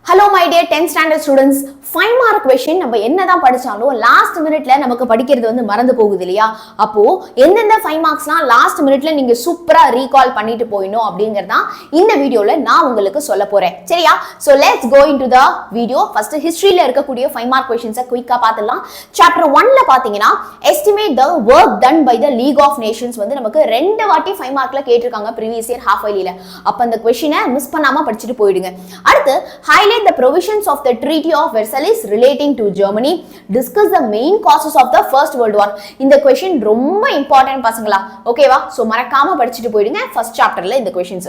Hello my dear 10th standard students. 5 mark question நம்ம என்னதான் படிச்சாலும் லாஸ்ட் மினிட்ல நமக்கு படிக்கிறது வந்து மறந்து போகுது இல்லையா? அப்போ எந்தெந்த 5 மார்க்ஸ்லாம் லாஸ்ட் மினிட்ல நீங்க சூப்பரா ரீகால் பண்ணிட்டு போயிடணும் அப்படிங்கறத இந்த வீடியோல நான் உங்களுக்கு சொல்ல போறேன். சரியா? So let's go into the video. First historyல இருக்கக்கூடிய 5 mark questions-அ குயிக்கா பார்த்துடலாம். Chapter 1ல பாத்தீங்கன்னா estimate the work done by the League of Nations வந்து நமக்கு ரெண்டு வாட்டி 5 மார்க்ல கேட்டிருக்காங்க previous year half yearlyல. அப்ப அந்த क्वेश्चனை மிஸ் பண்ணாம படிச்சிட்டு போயிடுங்க. அடுத்து highlight the provisions of the Treaty of Versailles relating to Germany, discuss the main causes of the First World War. இந்த question ரொம்ப இம்பார்ட்டன்ட் பசங்களா, ஓகேவா? சோ மறக்காம படிச்சிட்டு போயிடுங்க ஃபர்ஸ்ட் சாப்டர்ல இந்த क्वेश्चंस.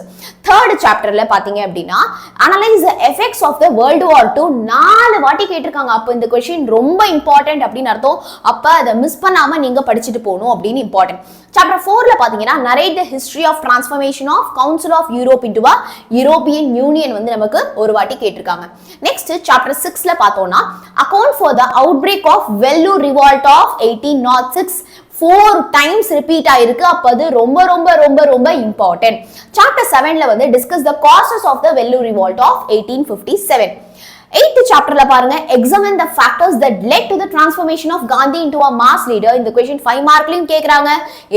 தேர்ட் சாப்டர்ல பாத்தீங்க அப்படினா analyze the effects of the World War II நாலு வாட்டி கேட்டிருக்காங்க. அப்ப இந்த question ரொம்ப இம்பார்ட்டன்ட் அப்படின அர்த்தம். அப்ப அத மிஸ் பண்ணாம நீங்க படிச்சிட்டு போணும் அப்படினு இம்பார்ட்டன்ட். Chapter 4ல பாத்தீங்கன்னா narrate the history of transformation of Council of Europe into a European Union வந்து நமக்கு ஒரு வாட்டி கேட்டிருக்காங்க. Next chapter 6ல பார்த்தோம்னா account for the outbreak of 𝑬𝒙𝑑𝒍𝒐𝒓𝒆 1806 4 times repeat ஆயிருக்கு. அப்ப அது ரொம்ப ரொம்ப ரொம்ப ரொம்ப important. Chapter 7ல வந்து discuss the causes of the 𝑬𝒙𝑑𝒍𝒐𝒓𝒆 of 1857. 8th chapterல பாருங்க examine the factors that led to the transformation of Gandhi into a mass leader. இந்த question 5 மார்க்லயும் கேக்குறாங்க,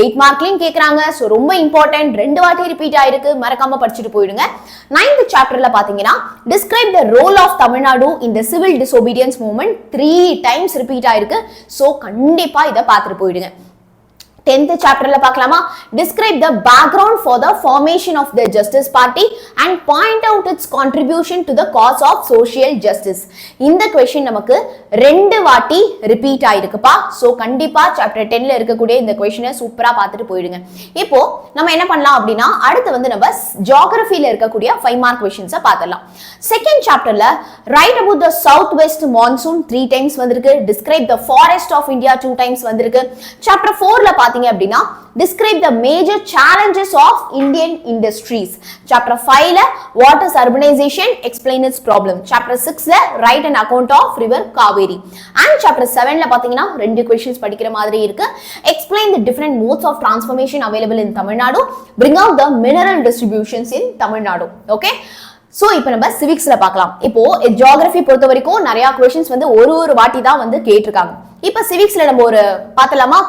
8 மார்க்லயும் கேக்குறாங்க. சோ ரொம்ப இம்பார்ட்டன்ட், ரெண்டு வாட்டி ரிப்பீட் ஆயிருக்கு, மறக்காம படிச்சிட்டு போயிடுங்க. 9th chapterல பாத்தீங்கன்னா describe the role of Tamil Nadu in the civil disobedience movement 3 times repeat ஆயிருக்கு. சோ கண்டிப்பா இத பார்த்துட்டு போயிடுங்க. 10th chapterல பார்க்கலாமா? Describe the background for the formation of the Justice Party and point out its contribution to the cause of social justice. இந்த question நமக்கு ரெண்டு வாட்டி ரிப்பீட் ஆயிருக்குப்பா. சோ கண்டிப்பா chapter 10ல இருக்கக்கூடிய இந்த question-ஐ சூப்பரா பார்த்துட்டு போயிடுங்க. இப்போ நம்ம என்ன பண்ணலாம் அப்படினா அடுத்து வந்து நம்ம geography-ல இருக்கக்கூடிய 5 mark questions-அ பார்த்தறலாம். செகண்ட் chapterல write about the southwest monsoon 3 times வந்திருக்கு. Describe the forest of India 2 times வந்திருக்கு. chapter 4ல அப்படினா describe the major challenges of Indian industries. Chapter 5ல what is urbanization, explain its problem. Chapter 6ல write an account of river Kaveri. And chapter 7ல பாத்தீங்கன்னா ரெண்டு questions படிக்கிற மாதிரி இருக்கு. Explain the different modes of transformation available in Tamil Nadu. Bring out the mineral distributions in Tamil Nadu. Okay? So இப்போ நம்ம சிவிக்ஸ்ல பார்க்கலாம். இப்போ geography பொறுத்த வரைக்கும் நிறைய क्वेश्चंस வந்து ஒரு வாட்டி தான் வந்து கேட்டிருக்காங்க. இப்போ சிவிக்ஸ்ல நம்ம ஒரு பார்த்தலாமா?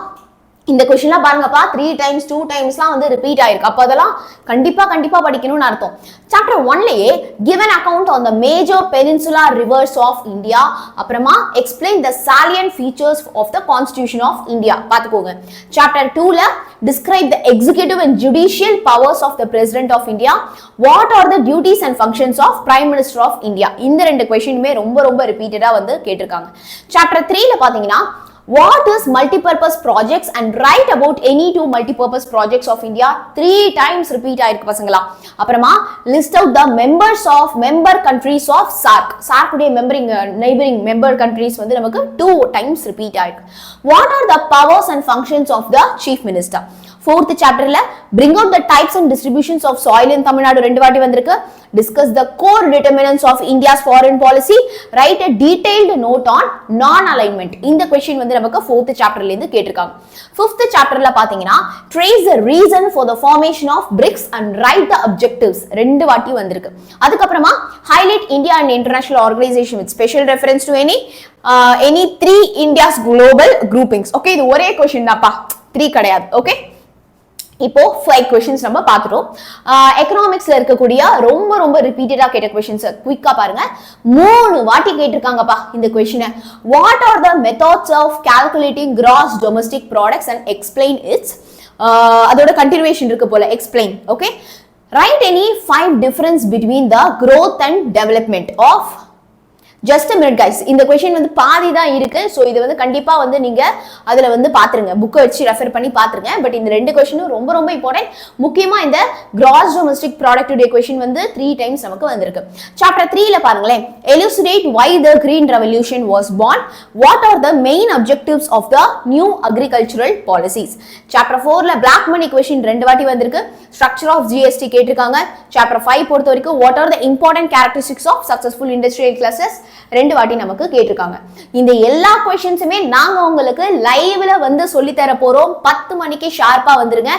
இந்த क्वेश्चनலாம் பாருங்கப்பா 3 times 2 timesலாம் வந்து ரிப்பீட் ஆயிருக்கு. அப்ப அதெல்லாம் கண்டிப்பா படிக்கணும்னு அர்த்தம். chapter 1லயே give an account on the major peninsular rivers of India. அப்புறமா explain the salient features of the constitution of India. பாத்துக்கோங்க. chapter 2ல describe the executive and judicial powers of the president of India. What are the duties and functions of prime minister of India? இந்த ரெண்டு क्वेश्चनமே ரொம்ப ரிப்பீட்டடா வந்து கேட்டிருக்காங்க. chapter 3ல பாத்தீங்கன்னா what is multipurpose projects and write about any two multipurpose projects of India 3 times repeat ஆயிருக்கு பசங்களா. அப்புறமா list out the members of member countries of SAARC. SAARC உடைய neighboring member countries வந்து நமக்கு 2 times repeat ஆயிருக்கு. What are the powers and functions of the chief minister? 4th chapterல bring out the types and distributions of soil in Tamil Nadu ரெண்டு வாட்டி வந்திருக்கு. Discuss the core determinants of India's foreign policy. Write a detailed note on non-alignment. இந்த question வந்து நமக்கு 4th chapterல இருந்து கேட்டிருக்காங்க. 5th chapterல பாத்தீங்கன்னா trace the reason for the formation of BRICS and write the objectives ரெண்டு வாட்டி வந்திருக்கு. அதுக்கு அப்புறமா highlight India and international organization with special reference to any 3 India's global groupings. Okay, இது ஒரே question தான்ப்பா, 3 கிடையாது. ஓகே, இப்போ 5 questions நம்ம பார்த்துட்டோம். எக்கனாமிக்ஸ்ல இருக்கக்கூடிய ரொம்ப ரிப்பீட்டடா கேட்ட questions குயிக்கா பாருங்க. 3 வாட்டி கேட்டிருக்காங்கப்பா இந்த question-ஐ. What are the methods of calculating gross domestic products and explain its அதோட continuation இருக்கு போல, explain. Okay, write any 5 difference between the growth and development of just a minute guys. இந்த question வந்து பாதி தான் இருக்கு. சோ இது வந்து கண்டிப்பா வந்து நீங்க அதுல வந்து பாத்துருங்க, புக்கை வச்சு ரெஃபர் பண்ணி பாத்துருங்க. பட் இந்த ரெண்டு क्वेश्चनும் ரொம்ப இம்பார்ட்டன்ட். முக்கியமா இந்த gross domestic product உடைய question வந்து 3 times நமக்கு வந்திருக்கு. chapter 3ல பாருங்களேன், elucidate why the green revolution was born. What are the main objectives of the new agricultural policies? chapter 4ல black money question ரெண்டு வாட்டி வந்திருக்கு. structure of GST கேட்டிருக்காங்க. chapter 5 பொறுத்த வரைக்கும் what are the important characteristics of successful industrial classes? 2 வாட்டி நமக்கு கேட்டிருக்காங்க. இந்த எல்லா क्वेश्चंसுமே நாங்க உங்களுக்கு லைவ்ல வந்து சொல்லி தர போறோம். 10 மணிக்கு ஷார்ப்பா வந்துருங்க.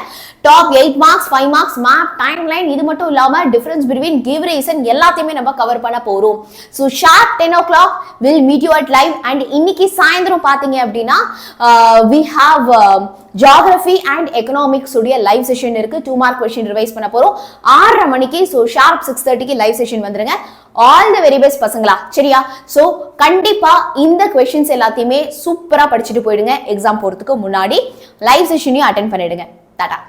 Top 8 marks, 5 marks, map, timeline, இது மட்டும் இல்லாம டிஃபரன்ஸ் பிட்வீன் கிவ் ரீசன் எல்லாத்தையுமே நம்ம கவர் பண்ண போறோம். So sharp 10 o'clock will meet you at live. and இன்னைக்கு சாயந்தரம் பாத்தீங்க அப்படின்னா we have geography and economics உடைய லைவ் செஷன் இருக்கு. 2 மார்க் क्वेश्चन ரிவைஸ் பண்ண போறோம் 6:30 மணிக்கு. சோ ஷார்ப் 6:30க்கு லைவ் செஷன் வந்துருங்க. ஆல் தி வெரி பெஸ்ட் பசங்களா, சரியா? சோ கண்டிப்பா இந்த क्वेश्चंस எல்லாத்தையுமே சூப்பரா படிச்சுட்டு போயிடுங்க. எக்ஸாம் போறதுக்கு முன்னாடி லைவ் செஷனையும் அட்டெண்ட் பண்ணிடுங்க. டாடா.